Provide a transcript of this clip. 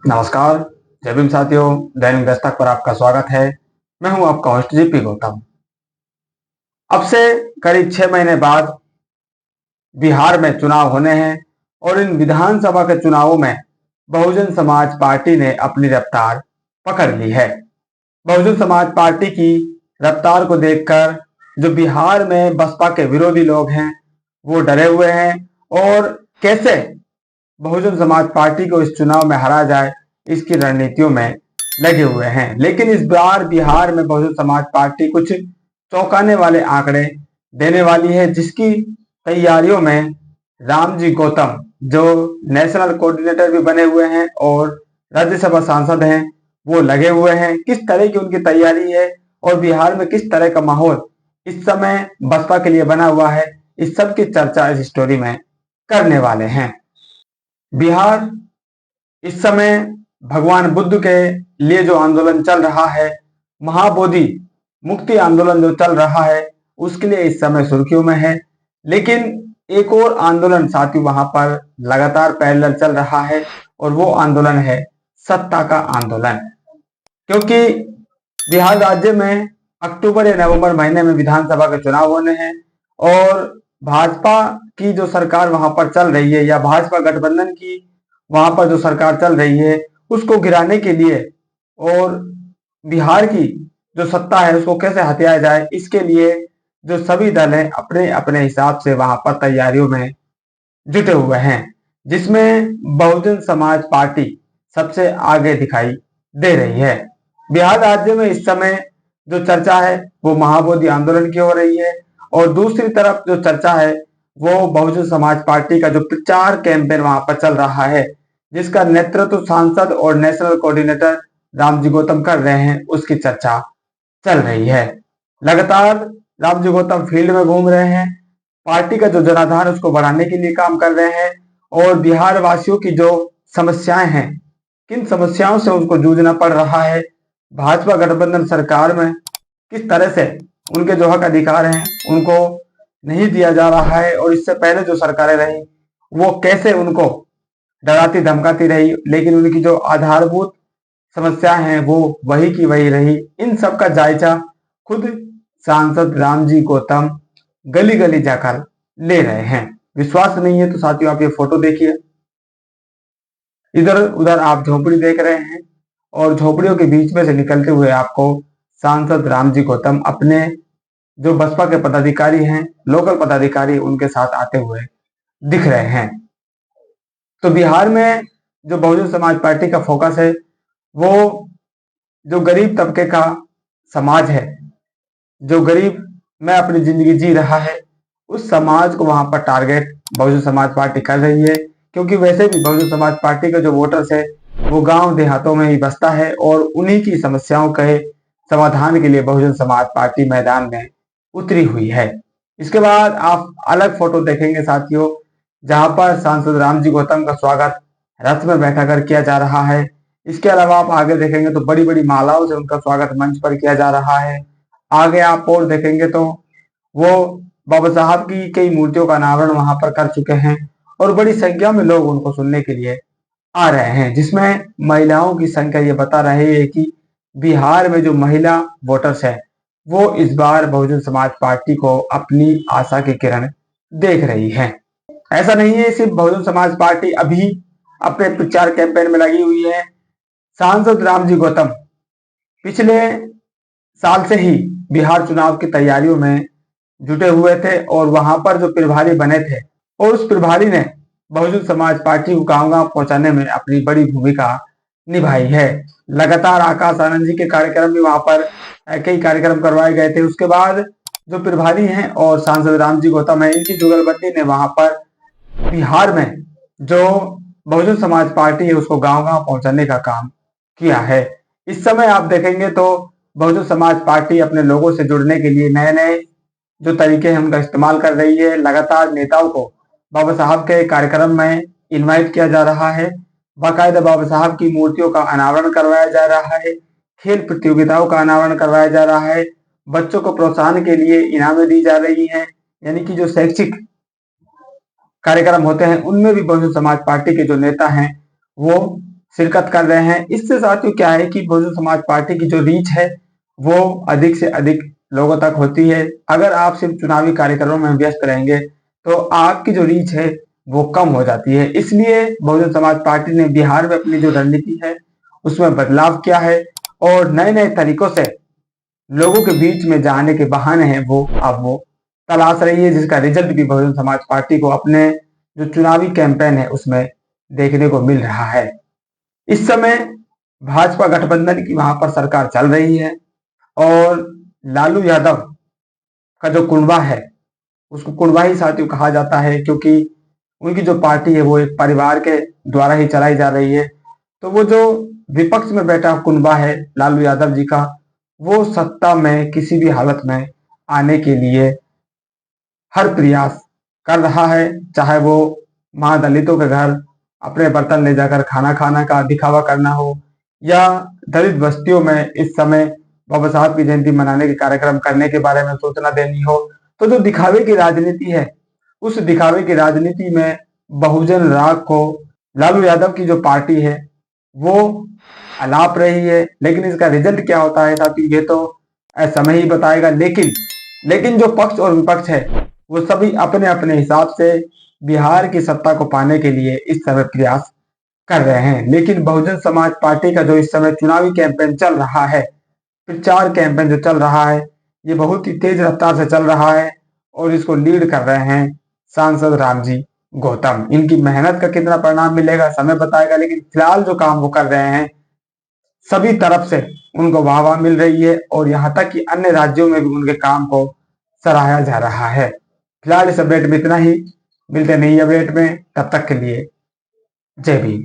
नमस्कार। जय भीम साथियों, दैनिक दस्तक पर आपका स्वागत है। मैं हूं आपका होस्ट जीपी गौतम। अब से करीब 6 महीने बाद बिहार में चुनाव होने हैं और इन विधानसभा के चुनावों में बहुजन समाज पार्टी ने अपनी रफ्तार पकड़ ली है। बहुजन समाज पार्टी की रफ्तार को देखकर जो बिहार में बसपा के विरोधी लोग हैं वो डरे हुए हैं और कैसे बहुजन समाज पार्टी को इस चुनाव में हरा जाए इसकी रणनीतियों में लगे हुए हैं। लेकिन इस बार बिहार में बहुजन समाज पार्टी कुछ चौंकाने वाले आंकड़े देने वाली है, जिसकी तैयारियों में रामजी गौतम जो नेशनल कोऑर्डिनेटर भी बने हुए हैं और राज्यसभा सांसद हैं वो लगे हुए हैं। किस तरह की उनकी तैयारी है और बिहार में किस तरह का माहौल इस समय बसपा के लिए बना हुआ है, इस सब की चर्चा इस स्टोरी में करने वाले हैं। बिहार इस समय भगवान बुद्ध के लिए जो आंदोलन चल रहा है, महाबोधि मुक्ति आंदोलन जो चल रहा है, उसके लिए इस समय सुर्खियों में है। लेकिन एक और आंदोलन साथी वहां पर लगातार पैरेलल चल रहा है और वो आंदोलन है सत्ता का आंदोलन। क्योंकि बिहार राज्य में अक्टूबर या नवंबर महीने में विधानसभा के चुनाव होने हैं और भाजपा की जो सरकार वहां पर चल रही है या भाजपा गठबंधन की वहां पर जो सरकार चल रही है उसको गिराने के लिए और बिहार की जो सत्ता है उसको कैसे हथियाया जाए, इसके लिए जो सभी दल हैं अपने अपने हिसाब से वहां पर तैयारियों में जुटे हुए हैं, जिसमें बहुजन समाज पार्टी सबसे आगे दिखाई दे रही है। बिहार राज्य में इस समय जो चर्चा है वो महाबोधि आंदोलन की हो रही है और दूसरी तरफ जो चर्चा है वो बहुजन समाज पार्टी का जो प्रचार कैंपेन वहां पर चल रहा है, जिसका नेतृत्व सांसद और नेशनल कोऑर्डिनेटर रामजी गौतम कर रहे हैं, उसकी चर्चा चल रही है। लगातार रामजी गौतम फील्ड में घूम रहे हैं, पार्टी का जो जनाधार उसको बढ़ाने के लिए काम कर रहे हैं और बिहार वासियों की जो समस्याएं हैं, किन समस्याओं से उनको जूझना पड़ रहा है, भाजपा गठबंधन सरकार में किस तरह से उनके जो हक अधिकार हैं उनको नहीं दिया जा रहा है और इससे पहले जो सरकारें रही वो कैसे उनको डराती धमकाती रही, लेकिन उनकी जो आधारभूत समस्याएं हैं वो वही की वही रही। इन सब का जायजा खुद सांसद रामजी गौतम गली गली जाकर ले रहे हैं। विश्वास नहीं है तो साथियों आप ये फोटो देखिए, इधर उधर आप झोपड़ी देख रहे हैं और झोपड़ियों के बीच में से निकलते हुए आपको सांसद रामजी गौतम अपने जो बसपा के पदाधिकारी हैं, लोकल पदाधिकारी, उनके साथ आते हुए दिख रहे हैं। तो बिहार में जो बहुजन समाज पार्टी का फोकस है वो जो गरीब तबके का समाज है, जो गरीब में अपनी जिंदगी जी रहा है, उस समाज को वहां पर टारगेट बहुजन समाज पार्टी कर रही है। क्योंकि वैसे भी बहुजन समाज पार्टी के जो वोटर्स है वो गांव देहातों में ही बसता है और उन्हीं की समस्याओं के समाधान के लिए बहुजन समाज पार्टी मैदान में उतरी हुई है। इसके बाद आप अलग फोटो देखेंगे साथियों, जहां पर सांसद रामजी गौतम का स्वागत रथ में बैठाकर किया जा रहा है। इसके अलावा आप आगे देखेंगे तो बड़ी बड़ी मालाओं से उनका स्वागत मंच पर किया जा रहा है। आगे आप और देखेंगे तो वो बाबा साहब की कई मूर्तियों का अनावरण वहां पर कर चुके हैं और बड़ी संख्या में लोग उनको सुनने के लिए आ रहे हैं, जिसमें महिलाओं की संख्या ये बता रही है कि बिहार में जो महिला वोटर्स है वो इस बार बहुजन समाज पार्टी को अपनी आशा की किरण देख रही है। ऐसा नहीं है सिर्फ बहुजन समाज पार्टी अभी अपने प्रचार कैंपेन में लगी हुई है। सांसद रामजी गौतम पिछले साल से ही बिहार चुनाव की तैयारियों में जुटे हुए थे और वहां पर जो प्रभारी बने थे और उस प्रभारी ने बहुजन समाज पार्टी को गांव गांव पहुंचाने में अपनी बड़ी भूमिका निभाई है। लगातार आकाश आनंद जी के कार्यक्रम भी वहां पर कई कार्यक्रम करवाए गए थे। उसके बाद जो प्रभारी हैं और सांसद रामजी गौतम है, इनकी जुगलबंदी ने वहां पर बिहार में जो बहुजन समाज पार्टी है उसको गांव गांव पहुंचाने का काम किया है। इस समय आप देखेंगे तो बहुजन समाज पार्टी अपने लोगों से जुड़ने के लिए नए नए जो तरीके हैं उनका इस्तेमाल कर रही है। लगातार नेताओं को बाबा साहब के कार्यक्रम में इनवाइट किया जा रहा है, बाकायदा बाबा साहब की मूर्तियों का अनावरण करवाया जा रहा है, खेल प्रतियोगिताओं का अनावरण करवाया जा रहा है, बच्चों को प्रोत्साहन के लिए इनामें दी जा रही हैं। यानी कि जो शैक्षिक कार्यक्रम होते हैं उनमें भी बहुजन समाज पार्टी के जो नेता हैं वो शिरकत कर रहे हैं। इससे साथियों क्या है कि बहुजन समाज पार्टी की जो रीच है वो अधिक से अधिक लोगों तक होती है। अगर आप सिर्फ चुनावी कार्यक्रमों में व्यस्त रहेंगे तो आपकी जो रीच है वो कम हो जाती है। इसलिए बहुजन समाज पार्टी ने बिहार में अपनी जो रणनीति है उसमें बदलाव किया है और नए नए तरीकों से लोगों के बीच में जाने के बहाने हैं वो तलाश रही है, जिसका रिजल्ट भी बहुजन समाज पार्टी को अपने जो चुनावी कैंपेन है उसमें देखने को मिल रहा है। इस समय भाजपा गठबंधन की वहां पर सरकार चल रही है और लालू यादव का जो कुनबा है उसको कुनबा ही साथियों कहा जाता है, क्योंकि उनकी जो पार्टी है वो एक परिवार के द्वारा ही चलाई जा रही है। तो वो जो विपक्ष में बैठा कुनबा है लालू यादव जी का, वो सत्ता में किसी भी हालत में आने के लिए हर प्रयास कर रहा है, चाहे वो मां दलितों के घर अपने बर्तन ले जाकर खाना खाना का दिखावा करना हो या दलित बस्तियों में इस समय बाबा साहब की जयंती मनाने के कार्यक्रम करने के बारे में सूचना देनी हो। तो जो दिखावे की राजनीति है उस दिखावे की राजनीति में बहुजन राग को लालू यादव की जो पार्टी है वो अलाप रही है। लेकिन इसका रिजल्ट क्या होता है साथियों ये तो समय ही बताएगा। लेकिन जो पक्ष और विपक्ष है वो सभी अपने अपने हिसाब से बिहार की सत्ता को पाने के लिए इस समय प्रयास कर रहे हैं। लेकिन बहुजन समाज पार्टी का जो इस समय चुनावी कैंपेन चल रहा है, प्रचार कैंपेन जो चल रहा है, ये बहुत ही तेज रफ्तार से चल रहा है और इसको लीड कर रहे हैं सांसद रामजी गौतम। इनकी मेहनत का कितना परिणाम मिलेगा समय बताएगा, लेकिन फिलहाल जो काम वो कर रहे हैं सभी तरफ से उनको वाहवाह मिल रही है और यहाँ तक कि अन्य राज्यों में भी उनके काम को सराहा जा रहा है। फिलहाल इस अपडेट में इतना ही, मिलते नहीं अपडेट में, तब तक के लिए जय भीम।